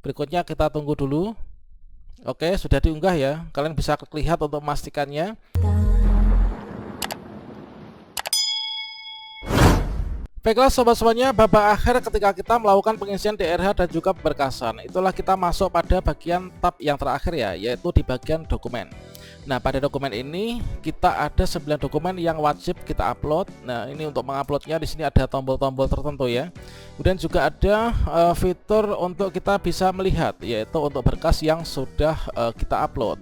Berikutnya kita tunggu dulu. Oke, sudah diunggah ya. Kalian bisa klik lihat untuk memastikannya. Baiklah sobat-sobatnya, babak akhir ketika kita melakukan pengisian DRH dan juga pemberkasan, itulah kita masuk pada bagian tab yang terakhir ya, yaitu di bagian dokumen. Nah, pada dokumen ini kita ada 9 dokumen yang wajib kita upload. Nah, ini untuk menguploadnya di sini ada tombol-tombol tertentu ya. Kemudian juga ada fitur untuk kita bisa melihat, yaitu untuk berkas yang sudah kita upload.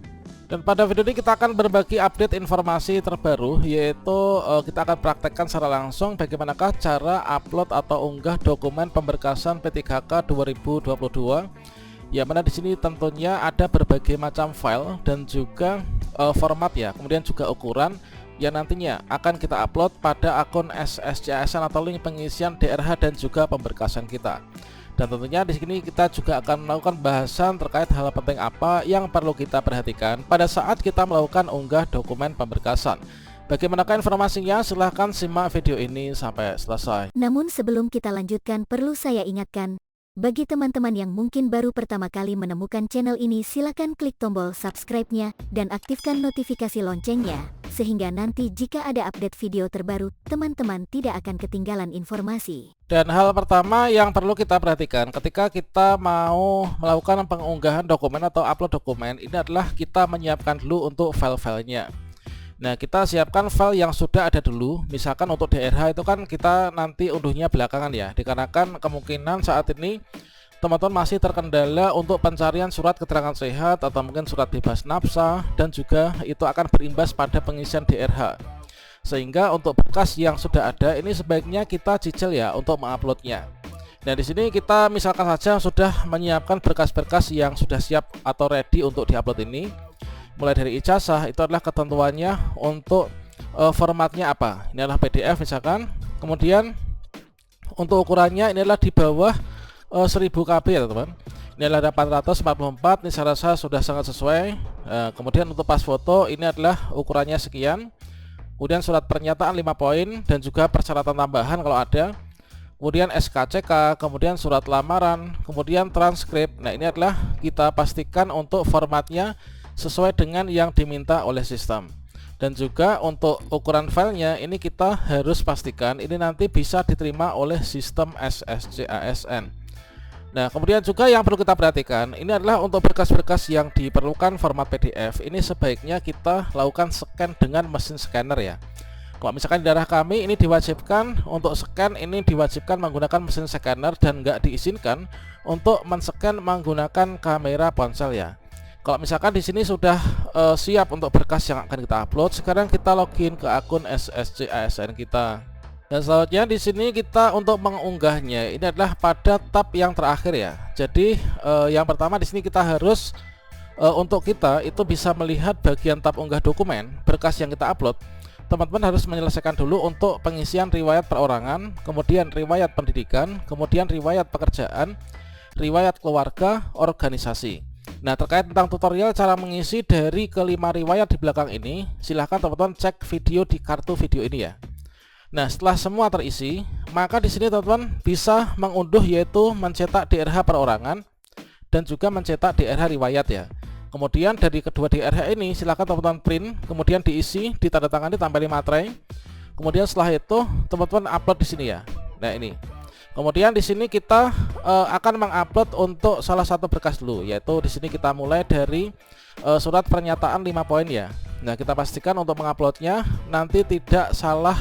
Dan pada video ini kita akan berbagi update informasi terbaru, yaitu kita akan praktekkan secara langsung bagaimanakah cara upload atau unggah dokumen pemberkasan P3K 2022. Ya, mana di sini tentunya ada berbagai macam file dan juga format ya, kemudian juga ukuran yang nantinya akan kita upload pada akun SSCASN atau link pengisian DRH dan juga pemberkasan kita. Dan tentunya di sini kita juga akan melakukan bahasan terkait hal penting apa yang perlu kita perhatikan pada saat kita melakukan unggah dokumen pemberkasan. Bagaimanakah informasinya? Silahkan simak video ini sampai selesai. Namun sebelum kita lanjutkan, perlu saya ingatkan, bagi teman-teman yang mungkin baru pertama kali menemukan channel ini, silakan klik tombol subscribe-nya dan aktifkan notifikasi loncengnya, sehingga nanti jika ada update video terbaru, teman-teman tidak akan ketinggalan informasi. Dan hal pertama yang perlu kita perhatikan ketika kita mau melakukan pengunggahan dokumen atau upload dokumen, ini adalah kita menyiapkan dulu untuk file-filenya. Nah, kita siapkan file yang sudah ada dulu. Misalkan untuk DRH itu kan kita nanti unduhnya belakangan ya, dikarenakan kemungkinan saat ini teman-teman masih terkendala untuk pencarian surat keterangan sehat atau mungkin surat bebas nafsa, dan juga itu akan berimbas pada pengisian DRH. Sehingga untuk berkas yang sudah ada ini sebaiknya kita cicil ya untuk menguploadnya. Nah, di sini kita misalkan saja sudah menyiapkan berkas-berkas yang sudah siap atau ready untuk diupload ini. Mulai dari ijazah, itu adalah ketentuannya untuk formatnya apa. Ini adalah PDF misalkan. Kemudian untuk ukurannya ini adalah di bawah 1000 KB ya teman-teman. Ini adalah 444, ini saya rasa sudah sangat sesuai. Kemudian untuk pas foto ini adalah ukurannya sekian. Kemudian surat pernyataan 5 poin dan juga persyaratan tambahan kalau ada. Kemudian SKCK, kemudian surat lamaran, kemudian transkrip. Nah, ini adalah kita pastikan untuk formatnya sesuai dengan yang diminta oleh sistem. Dan juga untuk ukuran filenya ini kita harus pastikan ini nanti bisa diterima oleh sistem SSCASN. Nah, kemudian juga yang perlu kita perhatikan ini adalah untuk berkas-berkas yang diperlukan format PDF. Ini sebaiknya kita lakukan scan dengan mesin scanner ya. Kalau misalkan di daerah kami ini diwajibkan untuk scan, ini diwajibkan menggunakan mesin scanner dan nggak diizinkan untuk men-scan menggunakan kamera ponsel ya. Kalau misalkan di sini sudah siap untuk berkas yang akan kita upload, sekarang kita login ke akun SSCASN kita. Dan selanjutnya di sini kita untuk mengunggahnya ini adalah pada tab yang terakhir ya. Jadi yang pertama di sini kita harus untuk kita itu bisa melihat bagian tab unggah dokumen berkas yang kita upload. Teman-teman harus menyelesaikan dulu untuk pengisian riwayat perorangan, kemudian riwayat pendidikan, kemudian riwayat pekerjaan, riwayat keluarga, organisasi. Nah, terkait tentang tutorial cara mengisi dari kelima riwayat di belakang ini, silahkan teman-teman cek video di kartu video ini ya. Nah, setelah semua terisi, maka di sini teman-teman bisa mengunduh, yaitu mencetak DRH perorangan dan juga mencetak DRH riwayat ya. Kemudian dari kedua DRH ini silakan teman-teman print, kemudian diisi, ditandatangani tampil materai. Kemudian setelah itu teman-teman upload di sini ya. Nah, ini. Kemudian di sini kita akan mengupload untuk salah satu berkas dulu, yaitu di sini kita mulai dari surat pernyataan 5 poin ya. Nah, kita pastikan untuk menguploadnya nanti tidak salah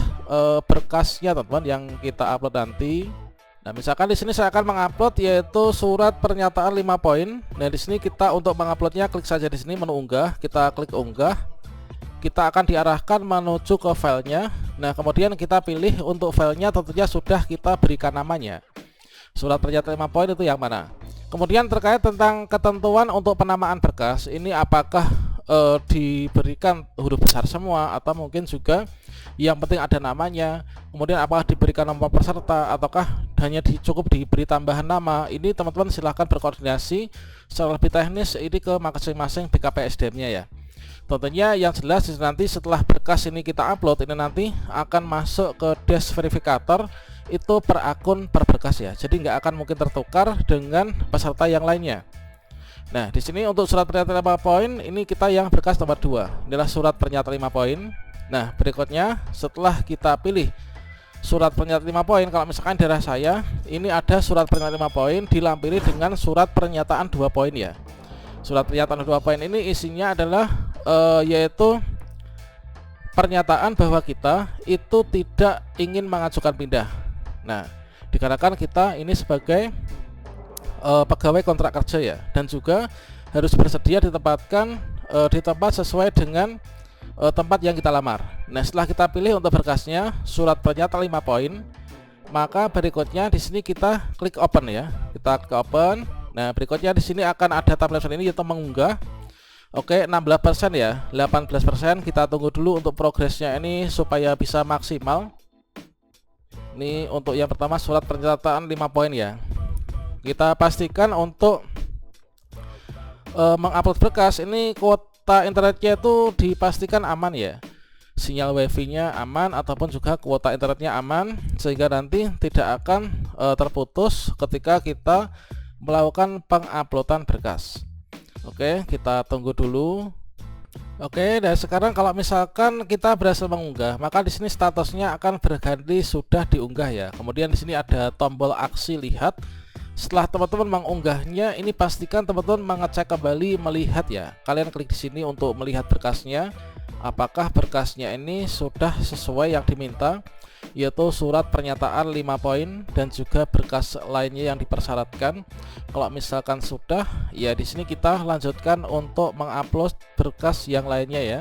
berkasnya teman-teman yang kita upload nanti. Nah, misalkan di sini saya akan mengupload yaitu surat pernyataan 5 poin. Nah, di sini kita untuk menguploadnya klik saja di sini menu unggah, kita klik unggah. Kita akan diarahkan menuju ke filenya. Nah, kemudian kita pilih untuk filenya tentunya sudah kita berikan namanya. Surat pernyataan 5 poin itu yang mana? Kemudian terkait tentang ketentuan untuk penamaan berkas, ini apakah diberikan huruf besar semua atau mungkin juga yang penting ada namanya. Kemudian apakah diberikan nomor peserta ataukah hanya cukup diberi tambahan nama. Ini teman-teman silahkan berkoordinasi secara lebih teknis ini ke masing-masing BKPSDM-nya ya. Tentunya yang jelas nanti setelah berkas ini kita upload, ini nanti akan masuk ke desk verifikator. itu per akun per berkas ya. Jadi nggak akan mungkin tertukar dengan peserta yang lainnya. Nah, di sini untuk surat pernyataan 5 poin ini kita yang berkas nomor 2. Inilah surat pernyataan 5 poin. Nah, berikutnya setelah kita pilih surat pernyataan 5 poin, kalau misalkan daerah saya ini ada surat pernyataan 5 poin dilampiri dengan surat pernyataan 2 poin ya. Surat pernyataan 2 poin ini isinya adalah yaitu pernyataan bahwa kita itu tidak ingin mengajukan pindah. Nah, dikarenakan kita ini sebagai pegawai kontrak kerja ya, dan juga harus bersedia ditempatkan di tempat sesuai dengan tempat yang kita lamar. Nah, setelah kita pilih untuk berkasnya surat pernyataan 5 poin, maka berikutnya di sini kita klik open ya. Kita klik open. Nah, berikutnya di sini akan ada tabel ini yaitu mengunggah. Oke, 16% ya. 18% kita tunggu dulu untuk progresnya ini supaya bisa maksimal. Ini untuk yang pertama surat pernyataan 5 poin ya. Kita pastikan untuk mengupload berkas ini kuota internetnya itu dipastikan aman ya, sinyal wifi-nya aman ataupun juga kuota internetnya aman, sehingga nanti tidak akan terputus ketika kita melakukan penguploadan berkas. Oke, kita tunggu dulu. Oke, dan sekarang kalau misalkan kita berhasil mengunggah, maka di sini statusnya akan berganti sudah diunggah ya. Kemudian di sini ada tombol aksi lihat. Setelah teman-teman mengunggahnya, ini pastikan teman-teman mengecek kembali melihat ya. Kalian klik di sini untuk melihat berkasnya, apakah berkasnya ini sudah sesuai yang diminta, yaitu surat pernyataan 5 poin dan juga berkas lainnya yang dipersyaratkan. Kalau misalkan sudah, ya di sini kita lanjutkan untuk mengupload berkas yang lainnya ya.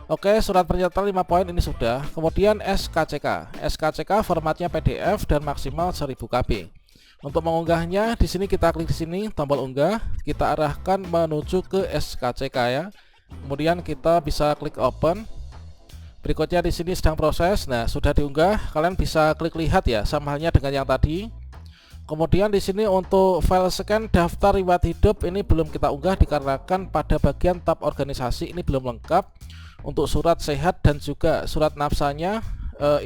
Oke, surat pernyataan 5 poin ini sudah. Kemudian SKCK. SKCK formatnya PDF dan maksimal 1000 KB. Untuk mengunggahnya di sini kita klik di sini tombol unggah, kita arahkan menuju ke SKCK ya. Kemudian kita bisa klik open. Berikutnya di sini sedang proses. Nah, sudah diunggah, kalian bisa klik lihat ya, sama halnya dengan yang tadi. Kemudian di sini untuk file scan daftar riwayat hidup ini belum kita unggah dikarenakan pada bagian tab organisasi ini belum lengkap. Untuk surat sehat dan juga surat nafsanya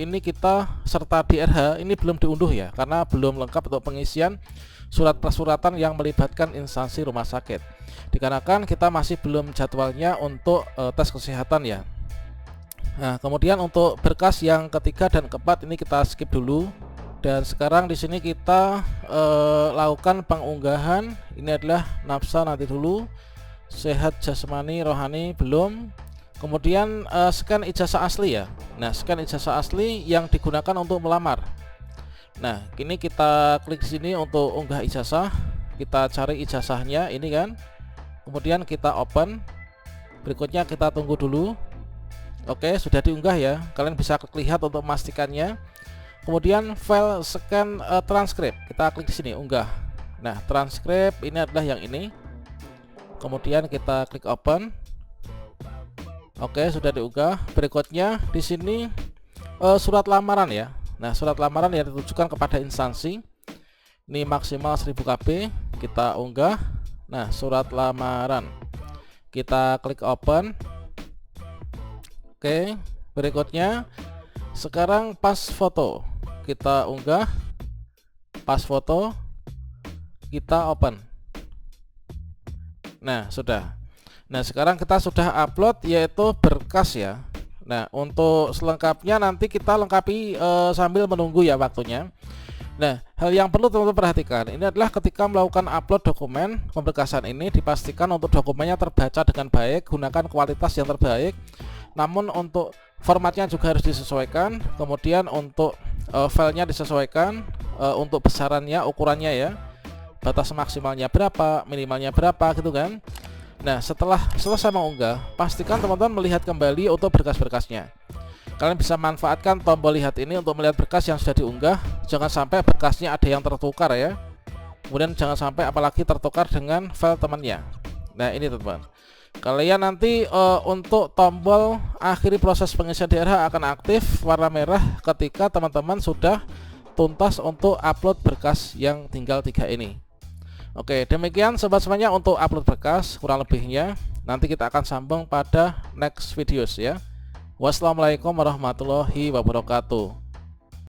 ini kita serta DRH ini belum diunduh ya, karena belum lengkap untuk pengisian surat persuratan yang melibatkan instansi rumah sakit, dikarenakan kita masih belum jadwalnya untuk tes kesehatan ya. Nah, kemudian untuk berkas yang ketiga dan keempat ini kita skip dulu. Dan sekarang di sini kita lakukan pengunggahan. Ini adalah nafsa nanti dulu, sehat jasmani rohani belum. Kemudian scan ijazah asli ya. Nah, scan ijazah asli yang digunakan untuk melamar. Nah, ini kita klik sini untuk unggah ijazah. Kita cari ijazahnya ini kan. Kemudian kita open. Berikutnya kita tunggu dulu. Oke, sudah diunggah ya. Kalian bisa klik lihat untuk memastikannya. Kemudian file scan transkrip. Kita klik di sini unggah. Nah, transkrip ini adalah yang ini. Kemudian kita klik open. Oke, sudah diunggah. Berikutnya di sini surat lamaran ya. Nah, surat lamaran yang ditujukan kepada instansi. Ini maksimal 1000 KB. Kita unggah. Nah, surat lamaran. Kita klik open. Oke, berikutnya sekarang pas foto. Kita unggah. Pas foto. Kita open. Nah, sudah. Nah, sekarang kita sudah upload yaitu berkas ya. Nah, untuk selengkapnya nanti kita lengkapi sambil menunggu ya waktunya. Nah, hal yang perlu teman-teman perhatikan ini adalah ketika melakukan upload dokumen pemberkasan ini dipastikan untuk dokumennya terbaca dengan baik, gunakan kualitas yang terbaik. Namun untuk formatnya juga harus disesuaikan. Kemudian untuk filenya disesuaikan, untuk besarannya, ukurannya ya. Batas maksimalnya berapa, minimalnya berapa gitu kan. Nah, setelah selesai mengunggah, pastikan teman-teman melihat kembali untuk berkas-berkasnya. Kalian bisa manfaatkan tombol lihat ini untuk melihat berkas yang sudah diunggah. Jangan sampai berkasnya ada yang tertukar ya. Kemudian jangan sampai apalagi tertukar dengan file temannya. Nah, ini teman-teman. Kalian nanti untuk tombol akhiri proses pengisian DRH akan aktif warna merah ketika teman-teman sudah tuntas untuk upload berkas yang tinggal 3 ini. Oke, demikian sobat semuanya untuk upload berkas, kurang lebihnya nanti kita akan sambung pada next videos ya. Wassalamualaikum warahmatullahi wabarakatuh.